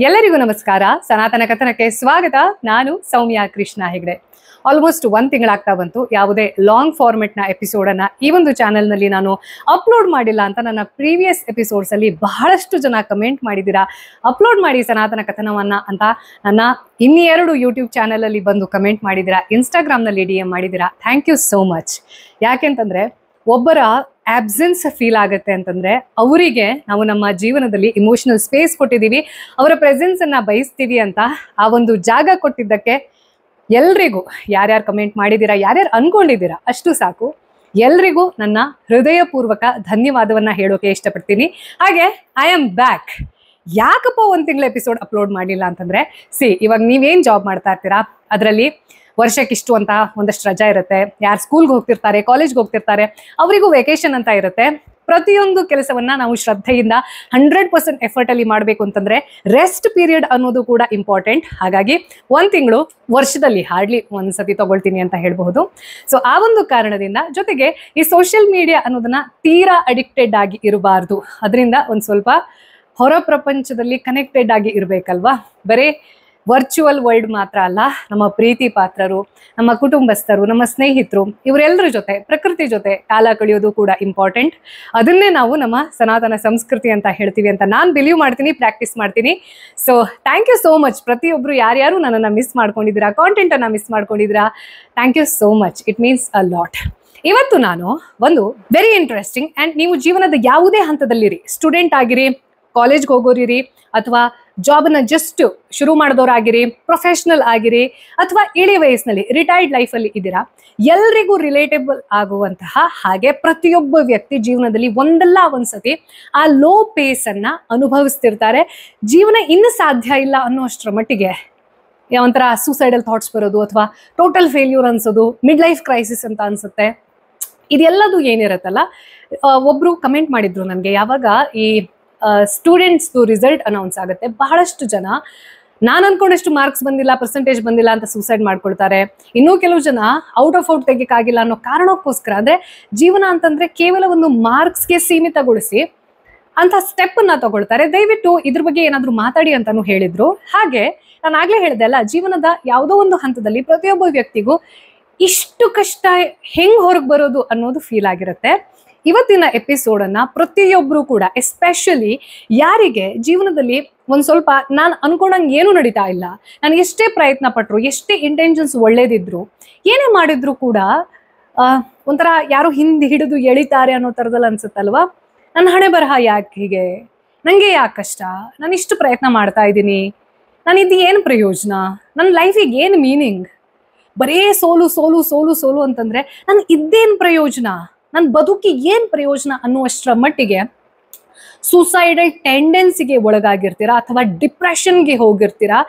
ಎಲ್ಲರಿಗೂ ನಮಸ್ಕಾರ. ಸನಾತನ ಕಥನಕ್ಕೆ ಸ್ವಾಗತ. ನಾನು ಸೌಮ್ಯ ಕೃಷ್ಣ ಹೆಗ್ಡೆ. ಆಲ್ಮೋಸ್ಟ್ 1 ತಿಂಗಳಾಗ್ತಾ ಬಂತು. ಯಾವುದೇ ಲಾಂಗ್ ಫಾರ್ಮೆಟ್ನ ಎಪಿಸೋಡನ್ನ ಈ ಒಂದು ಚಾನೆಲ್ನಲ್ಲಿ ನಾನು ಅಪ್ಲೋಡ್ ಮಾಡಿಲ್ಲ ಅಂತ ನನ್ನ ಪ್ರೀವಿಯಸ್ ಎಪಿಸೋಡ್ಸ್ ಅಲ್ಲಿ ಬಹಳಷ್ಟು ಜನ ಕಮೆಂಟ್ ಮಾಡಿದ್ದೀರಾ. ಅಪ್ಲೋಡ್ ಮಾಡಿ ಸನಾತನ ಕಥನವನ್ನ ಅಂತ ನನ್ನ ಇನ್ನೆರಡು ಯೂಟ್ಯೂಬ್ ಚಾನೆಲ್ ಅಲ್ಲಿ ಬಂದು ಕಮೆಂಟ್ ಮಾಡಿದ್ದೀರಾ, ಇನ್ಸ್ಟಾಗ್ರಾಮ್ನಲ್ಲಿ DM ಮಾಡಿದ್ದೀರಾ. Thank you so much. ಯಾಕೆಂತಂದ್ರೆ ಒಬ್ಬರ ಆಬ್ಸೆನ್ಸ್ ಫೀಲ್ ಆಗುತ್ತೆ ಅಂತಂದ್ರೆ ಅವರಿಗೆ ನಾವು ನಮ್ಮ ಜೀವನದಲ್ಲಿ ಇಮೋಷನಲ್ ಸ್ಪೇಸ್ ಕೊಟ್ಟಿದ್ದೀವಿ, ಅವರ ಪ್ರೆಸೆನ್ಸ್ ಅನ್ನ ಬಯಸ್ತೀವಿ ಅಂತ ಆ ಒಂದು ಜಾಗ ಕೊಟ್ಟಿದ್ದಕ್ಕೆ ಎಲ್ರಿಗೂ ಯಾರ್ಯಾರು ಕಮೆಂಟ್ ಮಾಡಿದ್ದೀರಾ, ಯಾರ್ಯಾರು ಅನ್ಕೊಂಡಿದ್ದೀರಾ ಅಷ್ಟು ಸಾಕು. ಎಲ್ರಿಗೂ ನನ್ನ ಹೃದಯಪೂರ್ವಕ ಧನ್ಯವಾದವನ್ನ ಹೇಳೋಕೆ ಇಷ್ಟಪಡ್ತೀನಿ. ಹಾಗೆ ಐ ಆಮ್ ಬ್ಯಾಕ್. ಯಾಕಪ್ಪ 1 ತಿಂಗಳ ಎಪಿಸೋಡ್ ಅಪ್ಲೋಡ್ ಮಾಡಲಿಲ್ಲ ಅಂತಂದ್ರೆ, ಇವಾಗ ನೀವೇನ್ ಜಾಬ್ ಮಾಡ್ತಾ ಇರ್ತೀರಾ, ಅದರಲ್ಲಿ ವರ್ಷಕ್ಕಿಷ್ಟು ಅಂತ ಒಂದಷ್ಟು ರಜಾ ಇರುತ್ತೆ. ಯಾರು ಸ್ಕೂಲ್ಗೆ ಹೋಗ್ತಿರ್ತಾರೆ, ಕಾಲೇಜ್ಗೆ ಹೋಗ್ತಿರ್ತಾರೆ, ಅವರಿಗೂ ವೆಕೇಶನ್ ಅಂತ ಇರುತ್ತೆ. ಪ್ರತಿಯೊಂದು ಕೆಲಸವನ್ನ ನಾವು ಶ್ರದ್ಧೆಯಿಂದ 100% ಎಫರ್ಟ್ ಅಲ್ಲಿ ಮಾಡಬೇಕು ಅಂತಂದ್ರೆ ರೆಸ್ಟ್ ಪೀರಿಯಡ್ ಅನ್ನೋದು ಕೂಡ ಇಂಪಾರ್ಟೆಂಟ್. ಹಾಗಾಗಿ 1 ತಿಂಗಳು ವರ್ಷದಲ್ಲಿ ಹಾರ್ಡ್ಲಿ ಒಂದ್ಸತಿ ತಗೊಳ್ತೀನಿ ಅಂತ ಹೇಳ್ಬಹುದು. ಸೊ ಆ ಒಂದು ಕಾರಣದಿಂದ, ಜೊತೆಗೆ ಈ ಸೋಷಿಯಲ್ ಮೀಡಿಯಾ ಅನ್ನೋದನ್ನ ತೀರಾ ಅಡಿಕ್ಟೆಡ್ ಆಗಿ ಇರಬಾರ್ದು. ಅದರಿಂದ ಒಂದ್ ಸ್ವಲ್ಪ ಹೊರ ಪ್ರಪಂಚದಲ್ಲಿ ಕನೆಕ್ಟೆಡ್ ಆಗಿ ಇರ್ಬೇಕಲ್ವಾ. ಬರೀ ವರ್ಚುವಲ್ ವರ್ಲ್ಡ್ ಮಾತ್ರ ಅಲ್ಲ, ನಮ್ಮ ಪ್ರೀತಿ ಪಾತ್ರರು, ನಮ್ಮ ಕುಟುಂಬಸ್ಥರು, ನಮ್ಮ ಸ್ನೇಹಿತರು, ಇವರೆಲ್ಲರ ಜೊತೆ, ಪ್ರಕೃತಿ ಜೊತೆ ಕಾಲ ಕಳೆಯೋದು ಕೂಡ ಇಂಪಾರ್ಟೆಂಟ್. ಅದನ್ನೇ ನಾವು ನಮ್ಮ ಸನಾತನ ಸಂಸ್ಕೃತಿ ಅಂತ ಹೇಳ್ತೀವಿ ಅಂತ ನಾನು ಬಿಲೀವ್ ಮಾಡ್ತೀನಿ, ಪ್ರಾಕ್ಟೀಸ್ ಮಾಡ್ತೀನಿ. So thank you so much. ಪ್ರತಿಯೊಬ್ರು ಯಾರ್ಯಾರು ನನ್ನನ್ನು ಮಿಸ್ ಮಾಡ್ಕೊಂಡಿದ್ದೀರಾ, ಕಾಂಟೆಂಟ್ ಅನ್ನ ಮಿಸ್ ಮಾಡ್ಕೊಂಡಿದ್ದೀರಾ, thank you so much. It means a lot. ಇವತ್ತು ನಾನು ಒಂದು ವೆರಿ ಇಂಟ್ರೆಸ್ಟಿಂಗ್ ಆ್ಯಂಡ್ ನೀವು ಜೀವನದ ಯಾವುದೇ ಹಂತದಲ್ಲಿರಿ, ಸ್ಟೂಡೆಂಟ್ ಆಗಿರಿ, ಕಾಲೇಜ್ಗೆ ಹೋಗೋರಿರಿ, ಅಥವಾ ಜಾಬನ್ನ ಜಸ್ಟ್ ಶುರು ಮಾಡಿದವರಾಗಿರಿ, ಪ್ರೊಫೆಷನಲ್ ಆಗಿರಿ, ಅಥವಾ ಇಳಿ ವಯಸ್ಸಿನಲ್ಲಿ ರಿಟೈರ್ಡ್ ಲೈಫಲ್ಲಿ ಇದ್ದೀರಾ, ಎಲ್ರಿಗೂ ರಿಲೇಟೇಬಲ್ ಆಗುವಂತಹ ಹಾಗೆ ಪ್ರತಿಯೊಬ್ಬ ವ್ಯಕ್ತಿ ಜೀವನದಲ್ಲಿ ಒಂದಲ್ಲ ಒಂದ್ಸತಿ ಆ ಲೋ ಪೇಸ್ ಅನ್ನ ಅನುಭವಿಸ್ತಿರ್ತಾರೆ. ಜೀವನ ಇನ್ನು ಸಾಧ್ಯ ಇಲ್ಲ ಅನ್ನೋಷ್ಟರ ಮಟ್ಟಿಗೆ ಒಂಥರ ಸೂಸೈಡಲ್ ಥಾಟ್ಸ್ ಬರೋದು, ಅಥವಾ ಟೋಟಲ್ ಫೇಲ್ಯೂರ್ ಅನ್ಸೋದು, ಮಿಡ್ ಲೈಫ್ ಕ್ರೈಸಿಸ್ ಅಂತ ಅನ್ಸುತ್ತೆ. ಇದೆಲ್ಲದು ಏನಿರುತ್ತಲ್ಲ, ಒಬ್ರು ಕಮೆಂಟ್ ಮಾಡಿದ್ರು ನನಗೆ, ಯಾವಾಗ ಈ ಸ್ಟೂಡೆಂಟ್ಸ್ದು ರಿಸಲ್ಟ್ ಅನೌನ್ಸ್ ಆಗುತ್ತೆ, ಬಹಳಷ್ಟು ಜನ ನಾನು ಅನ್ಕೊಂಡಷ್ಟು ಮಾರ್ಕ್ಸ್ ಬಂದಿಲ್ಲ, ಪರ್ಸೆಂಟೇಜ್ ಬಂದಿಲ್ಲ ಅಂತ ಸೂಸೈಡ್ ಮಾಡ್ಕೊಳ್ತಾರೆ. ಇನ್ನೂ ಕೆಲವು ಜನ ಔಟ್ ತೆಗಿಯಕ್ಕಾಗಿಲ್ಲ ಅನ್ನೋ ಕಾರಣಕ್ಕೋಸ್ಕರ, ಅಂದ್ರೆ ಜೀವನ ಅಂತಂದ್ರೆ ಕೇವಲ ಒಂದು ಮಾರ್ಕ್ಸ್ಗೆ ಸೀಮಿತಗೊಳಿಸಿ ಅಂತ ಸ್ಟೆಪ್ ಅನ್ನ ತಗೊಳ್ತಾರೆ. ದಯವಿಟ್ಟು ಇದ್ರ ಬಗ್ಗೆ ಏನಾದ್ರು ಮಾತಾಡಿ ಅಂತಾನು ಹೇಳಿದ್ರು. ಹಾಗೆ ನಾನು ಆಗ್ಲೇ ಹೇಳಿದೆ ಅಲ್ಲ, ಜೀವನದ ಯಾವುದೋ ಒಂದು ಹಂತದಲ್ಲಿ ಪ್ರತಿಯೊಬ್ಬ ವ್ಯಕ್ತಿಗೂ ಇಷ್ಟು ಕಷ್ಟ ಹೆಂಗ್ ಹೊರಗೆ ಬರೋದು ಅನ್ನೋದು ಫೀಲ್ ಆಗಿರುತ್ತೆ. ಇವತ್ತಿನ ಎಪಿಸೋಡ್ ಅನ್ನ ಪ್ರತಿಯೊಬ್ರು ಕೂಡ, ಎಸ್ಪೆಷಲಿ ಯಾರಿಗೆ ಜೀವನದಲ್ಲಿ ಒಂದ್ ಸ್ವಲ್ಪ ನಾನು ಅನ್ಕೊಂಡಂಗೆ ಏನು ನಡೀತಾ ಇಲ್ಲ, ನಾನು ಎಷ್ಟೇ ಪ್ರಯತ್ನ ಪಟ್ರು, ಎಷ್ಟೇ ಇಂಟೆನ್ಷನ್ಸ್ ಒಳ್ಳೇದಿದ್ರು, ಏನೇ ಮಾಡಿದ್ರು ಕೂಡ ಒಂಥರ ಯಾರೋ ಹಿಂದೆ ಹಿಡಿದು ಎಳಿತಾರೆ ಅನ್ನೋ ಥರದಲ್ಲಿ ಅನ್ಸುತ್ತಲ್ವಾ. ನನ್ನ ಹಣೆ ಬರಹ ಯಾಕೆ ಹೀಗೆ, ನಂಗೆ ಯಾಕೆ ಕಷ್ಟ, ನಾನು ಇಷ್ಟು ಪ್ರಯತ್ನ ಮಾಡ್ತಾ ಇದ್ದೀನಿ, ನಾನು ಇದು ಏನು ಪ್ರಯೋಜನ, ನನ್ನ ಲೈಫಿಗೆ ಏನು ಮೀನಿಂಗ್, ಬರೇ ಸೋಲು ಸೋಲು ಸೋಲು ಸೋಲು ಅಂತಂದ್ರೆ ನನ್ ಇದ್ದೇನು ಪ್ರಯೋಜನ, ನನ್ನ ಬದುಕಿಗೆ ಏನ್ ಪ್ರಯೋಜನ ಅನ್ನುವಷ್ಟರ ಮಟ್ಟಿಗೆ ಸೂಸೈಡಲ್ ಟೆಂಡೆನ್ಸಿಗೆ ಒಳಗಾಗಿರ್ತೀರಾ, ಅಥವಾ ಡಿಪ್ರೆಷನ್ಗೆ ಹೋಗಿರ್ತೀರಾ.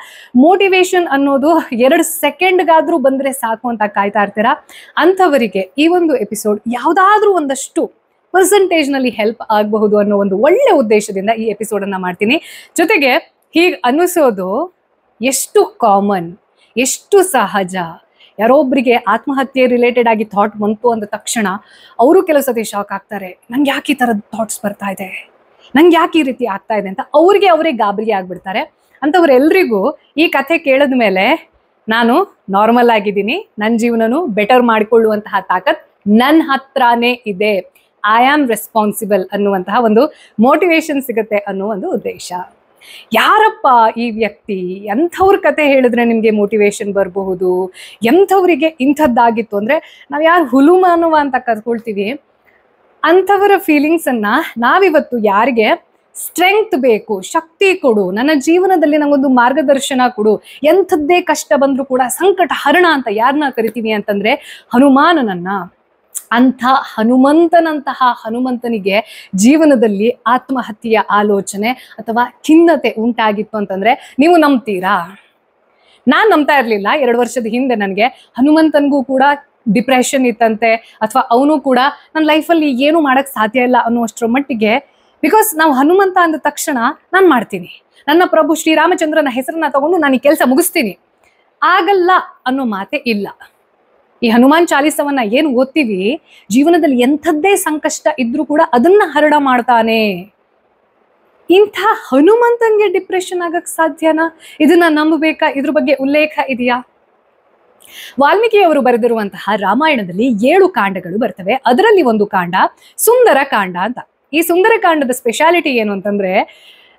ಮೋಟಿವೇಶನ್ ಅನ್ನೋದು 2 ಸೆಕೆಂಡ್ಗಾದ್ರೂ ಬಂದ್ರೆ ಸಾಕು ಅಂತ ಕಾಯ್ತಾ ಇರ್ತೀರಾ. ಅಂಥವರಿಗೆ ಈ ಒಂದು ಎಪಿಸೋಡ್ ಯಾವುದಾದ್ರೂ ಒಂದಷ್ಟು ಪರ್ಸೆಂಟೇಜ್ನಲ್ಲಿ ಹೆಲ್ಪ್ ಆಗಬಹುದು ಅನ್ನೋ ಒಂದು ಒಳ್ಳೆ ಉದ್ದೇಶದಿಂದ ಈ ಎಪಿಸೋಡ್ ಅನ್ನ ಮಾಡ್ತೀನಿ. ಜೊತೆಗೆ ಹೀಗೆ ಅನ್ನಿಸೋದು ಎಷ್ಟು ಕಾಮನ್, ಎಷ್ಟು ಸಹಜ. ಯಾರೊಬ್ಬರಿಗೆ ಆತ್ಮಹತ್ಯೆ ರಿಲೇಟೆಡ್ ಆಗಿ ಥಾಟ್ ಬಂತು ಅಂದ ತಕ್ಷಣ ಅವರು ಕೆಲವು ಸತಿ ಶಾಕ್ ಆಗ್ತಾರೆ. ನಂಗೆ ಯಾಕೆ ಈ ಥರದ ಥಾಟ್ಸ್ ಬರ್ತಾ ಇದೆ, ನಂಗೆ ಯಾಕೆ ಈ ರೀತಿ ಆಗ್ತಾ ಇದೆ ಅಂತ ಅವರಿಗೆ ಅವರೇ ಗಾಬರಿ ಆಗ್ಬಿಡ್ತಾರೆ. ಅಂಥವ್ರೆಲ್ರಿಗೂ ಈ ಕಥೆ ಕೇಳಿದ ಮೇಲೆ ನಾನು ನಾರ್ಮಲ್ ಆಗಿದ್ದೀನಿ, ನನ್ನ ಜೀವನನು ಬೆಟರ್ ಮಾಡಿಕೊಳ್ಳುವಂತಹ ತಾಕತ್ ನನ್ನ ಹತ್ರನೇ ಇದೆ, ಐ ಆಮ್ ರೆಸ್ಪಾನ್ಸಿಬಲ್ ಅನ್ನುವಂತಹ ಒಂದು ಮೋಟಿವೇಶನ್ ಸಿಗುತ್ತೆ ಅನ್ನೋ ಒಂದು ಉದ್ದೇಶ. ಯಾರಪ್ಪ ಈ ವ್ಯಕ್ತಿ, ಎಂಥವ್ರ ಕತೆ ಹೇಳಿದ್ರೆ ನಿಮ್ಗೆ ಮೋಟಿವೇಶನ್ ಬರಬಹುದು, ಎಂಥವ್ರಿಗೆ ಇಂಥದ್ದಾಗಿತ್ತು ಅಂದ್ರೆ ನಾವ್ ಯಾರು ಹುಲುಮಾನವ ಅಂತ ಕರ್ಕೊಳ್ತೀವಿ, ಅಂಥವರ ಫೀಲಿಂಗ್ಸ್ ಅನ್ನ ನಾವಿವತ್ತು ಯಾರಿಗೆ ಸ್ಟ್ರೆಂಗ್ತ್ ಬೇಕು, ಶಕ್ತಿ ಕೊಡು, ನನ್ನ ಜೀವನದಲ್ಲಿ ನಂಗೊಂದು ಮಾರ್ಗದರ್ಶನ ಕೊಡು, ಎಂಥದ್ದೇ ಕಷ್ಟ ಬಂದ್ರೂ ಕೂಡ ಸಂಕಟ ಹರಣ ಅಂತ ಯಾರನ್ನ ಕರಿತೀವಿ ಅಂತಂದ್ರೆ ಹನುಮಾನನನ್ನ. ಅಂಥ ಹನುಮಂತನಿಗೆ ಜೀವನದಲ್ಲಿ ಆತ್ಮಹತ್ಯೆಯ ಆಲೋಚನೆ ಅಥವಾ ಖಿನ್ನತೆ ಉಂಟಾಗಿತ್ತು ಅಂತಂದ್ರೆ ನೀವು ನಂಬ್ತೀರಾ? ನಾನ್ ನಂಬ್ತಾ ಇರ್ಲಿಲ್ಲ. 2 ವರ್ಷದ ಹಿಂದೆ ನನಗೆ ಹನುಮಂತನ್ಗೂ ಕೂಡ ಡಿಪ್ರೆಷನ್ ಇತ್ತಂತೆ, ಅಥವಾ ಅವನು ಕೂಡ ನನ್ನ ಲೈಫಲ್ಲಿ ಏನು ಮಾಡಕ್ ಸಾಧ್ಯ ಇಲ್ಲ ಅನ್ನುವಷ್ಟರ ಮಟ್ಟಿಗೆ. ಬಿಕಾಸ್ ನಾವು ಹನುಮಂತ ಅಂದ ತಕ್ಷಣ ನಾನು ಮಾಡ್ತೀನಿ, ನನ್ನ ಪ್ರಭು ಶ್ರೀರಾಮಚಂದ್ರನ ಹೆಸರನ್ನ ತಗೊಂಡು ನಾನು ಈ ಕೆಲಸ ಮುಗಿಸ್ತೀನಿ, ಆಗಲ್ಲ ಅನ್ನೋ ಮಾತೆ ಇಲ್ಲ. ಈ ಹನುಮಾನ್ ಚಾಲಿಸವನ್ನ ಏನು ಓದ್ತೀವಿ, ಜೀವನದಲ್ಲಿ ಎಂಥದ್ದೇ ಸಂಕಷ್ಟ ಇದ್ರೂ ಕೂಡ ಅದನ್ನ ಹರಡ ಮಾಡ್ತಾನೆ. ಇಂಥ ಹನುಮಂತನ್ಗೆ ಡಿಪ್ರೆಷನ್ ಆಗಕ್ ಸಾಧ್ಯನಾ? ಇದನ್ನ ನಂಬಬೇಕಾ? ಇದ್ರ ಬಗ್ಗೆ ಉಲ್ಲೇಖ ಇದೆಯಾ? ವಾಲ್ಮೀಕಿ ಅವರು ಬರೆದಿರುವಂತಹ ರಾಮಾಯಣದಲ್ಲಿ 7 ಕಾಂಡಗಳು ಬರ್ತವೆ. ಅದರಲ್ಲಿ ಒಂದು ಕಾಂಡ ಸುಂದರ ಕಾಂಡ ಅಂತ. ಈ ಸುಂದರ ಕಾಂಡದ ಸ್ಪೆಷಾಲಿಟಿ ಏನು ಅಂತಂದ್ರೆ,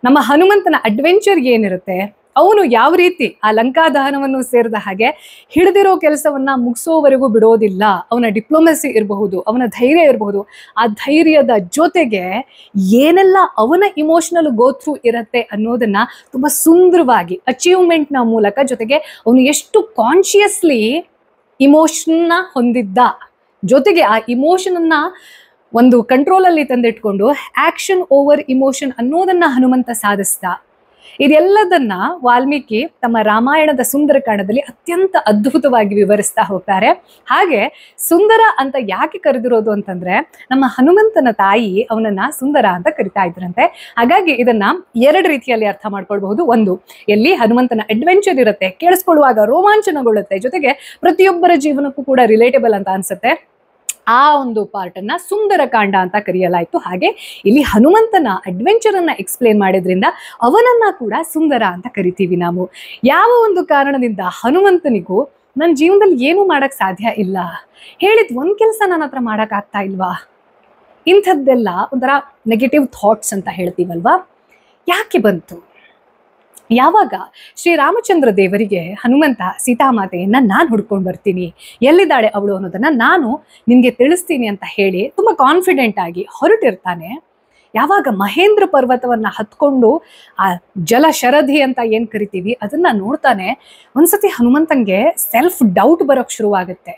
ನಮ್ಮ ಹನುಮಂತನ ಅಡ್ವೆಂಚರ್ ಏನಿರುತ್ತೆ, ಅವನು ಯಾವ ರೀತಿ ಆ ಲಂಕಾ ದಹನವನ್ನು ಸೇರಿದ ಹಾಗೆ ಹಿಡಿದಿರೋ ಕೆಲಸವನ್ನ ಮುಗಿಸೋವರೆಗೂ ಬಿಡೋದಿಲ್ಲ. ಅವನ ಡಿಪ್ಲೊಮೆಸಿ ಇರಬಹುದು, ಅವನ ಧೈರ್ಯ ಇರಬಹುದು, ಆ ಧೈರ್ಯದ ಜೊತೆಗೆ ಏನೆಲ್ಲ ಅವನ ಇಮೋಷನಲ್ ಗೋಥ್ರೂ ಇರತ್ತೆ ಅನ್ನೋದನ್ನ ತುಂಬಾ ಸುಂದರವಾಗಿ ಅಚೀವ್ಮೆಂಟ್ನ ಮೂಲಕ, ಜೊತೆಗೆ ಅವನು ಎಷ್ಟು ಕಾನ್ಶಿಯಸ್ಲಿ ಇಮೋಷನ್ನ ಹೊಂದಿದ್ದ, ಜೊತೆಗೆ ಆ ಇಮೋಷನ್ ಅನ್ನ ಒಂದು ಕಂಟ್ರೋಲ್ ಅಲ್ಲಿ ತಂದಿಟ್ಕೊಂಡು ಆಕ್ಷನ್ ಓವರ್ ಇಮೋಷನ್ ಅನ್ನೋದನ್ನ ಹನುಮಂತ ಸಾಧಿಸ್ದ. ಇದೆಲ್ಲದನ್ನ ವಾಲ್ಮೀಕಿ ತಮ್ಮ ರಾಮಾಯಣದ ಸುಂದರಕಾಂಡದಲ್ಲಿ ಅತ್ಯಂತ ಅದ್ಭುತವಾಗಿ ವಿವರಿಸ್ತಾ ಹೋಗ್ತಾರೆ. ಹಾಗೆ ಸುಂದರ ಅಂತ ಯಾಕೆ ಕರೆದಿರೋದು ಅಂತಂದ್ರೆ, ನಮ್ಮ ಹನುಮಂತನ ತಾಯಿ ಅವನನ್ನ ಸುಂದರ ಅಂತ ಕರಿತಾ ಇದ್ರಂತೆ. ಹಾಗಾಗಿ ಇದನ್ನ 2 ರೀತಿಯಲ್ಲಿ ಅರ್ಥ ಮಾಡ್ಕೊಳ್ಬಹುದು. ಒಂದು, ಎಲ್ಲಿ ಹನುಮಂತನ ಅಡ್ವೆಂಚರ್ ಇರುತ್ತೆ, ಕೇಳಿಸ್ಕೊಳ್ಳುವಾಗ ರೋಮಾಂಚನಗೊಳ್ಳುತ್ತೆ, ಜೊತೆಗೆ ಪ್ರತಿಯೊಬ್ಬರ ಜೀವನಕ್ಕೂ ಕೂಡ ರಿಲೇಟಬಲ್ ಅಂತ ಅನ್ಸುತ್ತೆ, ಆ ಒಂದು ಪಾರ್ಟ್ ಅನ್ನ ಸುಂದರಕಾಂಡ ಅಂತ ಕರೆಯಲಾಯ್ತು. ಹಾಗೆ ಇಲ್ಲಿ ಹನುಮಂತನ ಅಡ್ವೆಂಚರ್ ಅನ್ನ ಎಕ್ಸ್ಪ್ಲೇನ್ ಮಾಡಿದ್ರಿಂದ ಅವನನ್ನ ಕೂಡ ಸುಂದರ ಅಂತ ಕರಿತೀವಿ ನಾವು. ಯಾವ ಒಂದು ಕಾರಣದಿಂದ ಹನುಮಂತನಿಗೂ ನನ್ನ ಜೀವನದಲ್ಲಿ ಏನು ಮಾಡಕ್ ಸಾಧ್ಯ ಇಲ್ಲ, ಹೇಳಿದ್ ಒಂದ್ ಕೆಲಸ ನನ್ನ ಹತ್ರ ಮಾಡಕ್ ಆಗ್ತಾ ಇಲ್ವಾ, ಇಂಥದ್ದೆಲ್ಲ ಒಂಥರ ನೆಗೆಟಿವ್ ಥಾಟ್ಸ್ ಅಂತ ಹೇಳ್ತೀವಲ್ವಾ, ಯಾಕೆ ಬಂತು? ಯಾವಾಗ ಶ್ರೀರಾಮಚಂದ್ರ ದೇವರಿಗೆ ಹನುಮಂತ ಸೀತಾಮಾತೆಯನ್ನ ನಾನು ಹುಡ್ಕೊಂಡು ಬರ್ತೀನಿ, ಎಲ್ಲಿದ್ದಾಳೆ ಅವಳು ಅನ್ನೋದನ್ನ ನಾನು ನಿನ್ಗೆ ತಿಳಿಸ್ತೀನಿ ಅಂತ ಹೇಳಿ ತುಂಬಾ ಕಾನ್ಫಿಡೆಂಟ್ ಆಗಿ ಹೊರಟಿರ್ತಾನೆ. ಯಾವಾಗ ಮಹೇಂದ್ರ ಪರ್ವತವನ್ನ ಹತ್ಕೊಂಡು ಆ ಜಲ ಶರಧಿ ಅಂತ ಏನ್ ಕರಿತೀವಿ ಅದನ್ನ ನೋಡ್ತಾನೆ, ಒಂದ್ಸತಿ ಹನುಮಂತಂಗೆ ಸೆಲ್ಫ್ ಡೌಟ್ ಬರೋಕ್ ಶುರುವಾಗುತ್ತೆ.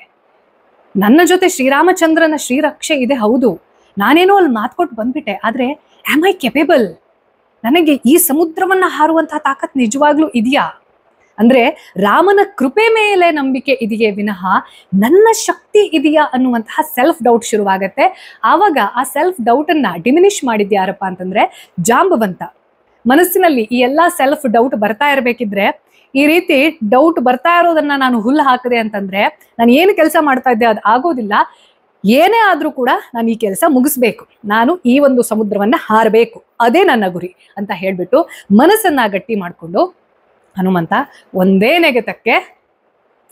ನನ್ನ ಜೊತೆ ಶ್ರೀರಾಮಚಂದ್ರನ ಶ್ರೀರಕ್ಷೆ ಇದೆ, ಹೌದು, ನಾನೇನೋ ಅಲ್ಲಿ ಮಾತ್ಕೊಟ್ಟು ಬಂದ್ಬಿಟ್ಟೆ, ಆದ್ರೆ ಆಮ್ ಐ ಕೆಪೇಬಲ್? ನನಗೆ ಈ ಸಮುದ್ರವನ್ನ ಹಾರುವಂತಹ ತಾಕತ್ ನಿಜವಾಗ್ಲೂ ಇದೆಯಾ? ಅಂದ್ರೆ ರಾಮನ ಕೃಪೆ ಮೇಲೆ ನಂಬಿಕೆ ಇದೆಯೇ ವಿನಃ ನನ್ನ ಶಕ್ತಿ ಇದೆಯಾ ಅನ್ನುವಂತಹ ಸೆಲ್ಫ್ ಡೌಟ್ ಶುರುವಾಗತ್ತೆ. ಆವಾಗ ಆ ಸೆಲ್ಫ್ ಡೌಟ್ ಅನ್ನ ಡಿಮಿನಿಷ್ ಮಾಡಿದ್ಯಾರಪ್ಪ ಅಂತಂದ್ರೆ ಜಾಂಬವಂತ. ಮನಸ್ಸಿನಲ್ಲಿ ಈ ಎಲ್ಲಾ ಸೆಲ್ಫ್ ಡೌಟ್ ಬರ್ತಾ ಇರ್ಬೇಕಿದ್ರೆ, ಈ ರೀತಿ ಡೌಟ್ ಬರ್ತಾ ಇರೋದನ್ನ ನಾನು ಹುಲ್ಲು ಹಾಕದೆ ಅಂತಂದ್ರೆ ನಾನು ಏನು ಕೆಲಸ ಮಾಡ್ತಾ ಇದ್ದೆ ಅದು ಆಗೋದಿಲ್ಲ, ಏನೇ ಆದ್ರೂ ಕೂಡ ನಾನು ಈ ಕೆಲಸ ಮುಗಿಸ್ಬೇಕು, ನಾನು ಈ ಒಂದು ಸಮುದ್ರವನ್ನ ಹಾರಬೇಕು, ಅದೇ ನನ್ನ ಗುರಿ ಅಂತ ಹೇಳ್ಬಿಟ್ಟು ಮನಸ್ಸನ್ನ ಗಟ್ಟಿ ಮಾಡ್ಕೊಂಡು ಹನುಮಂತ ಒಂದೇ ನೆಗೆತಕ್ಕೆ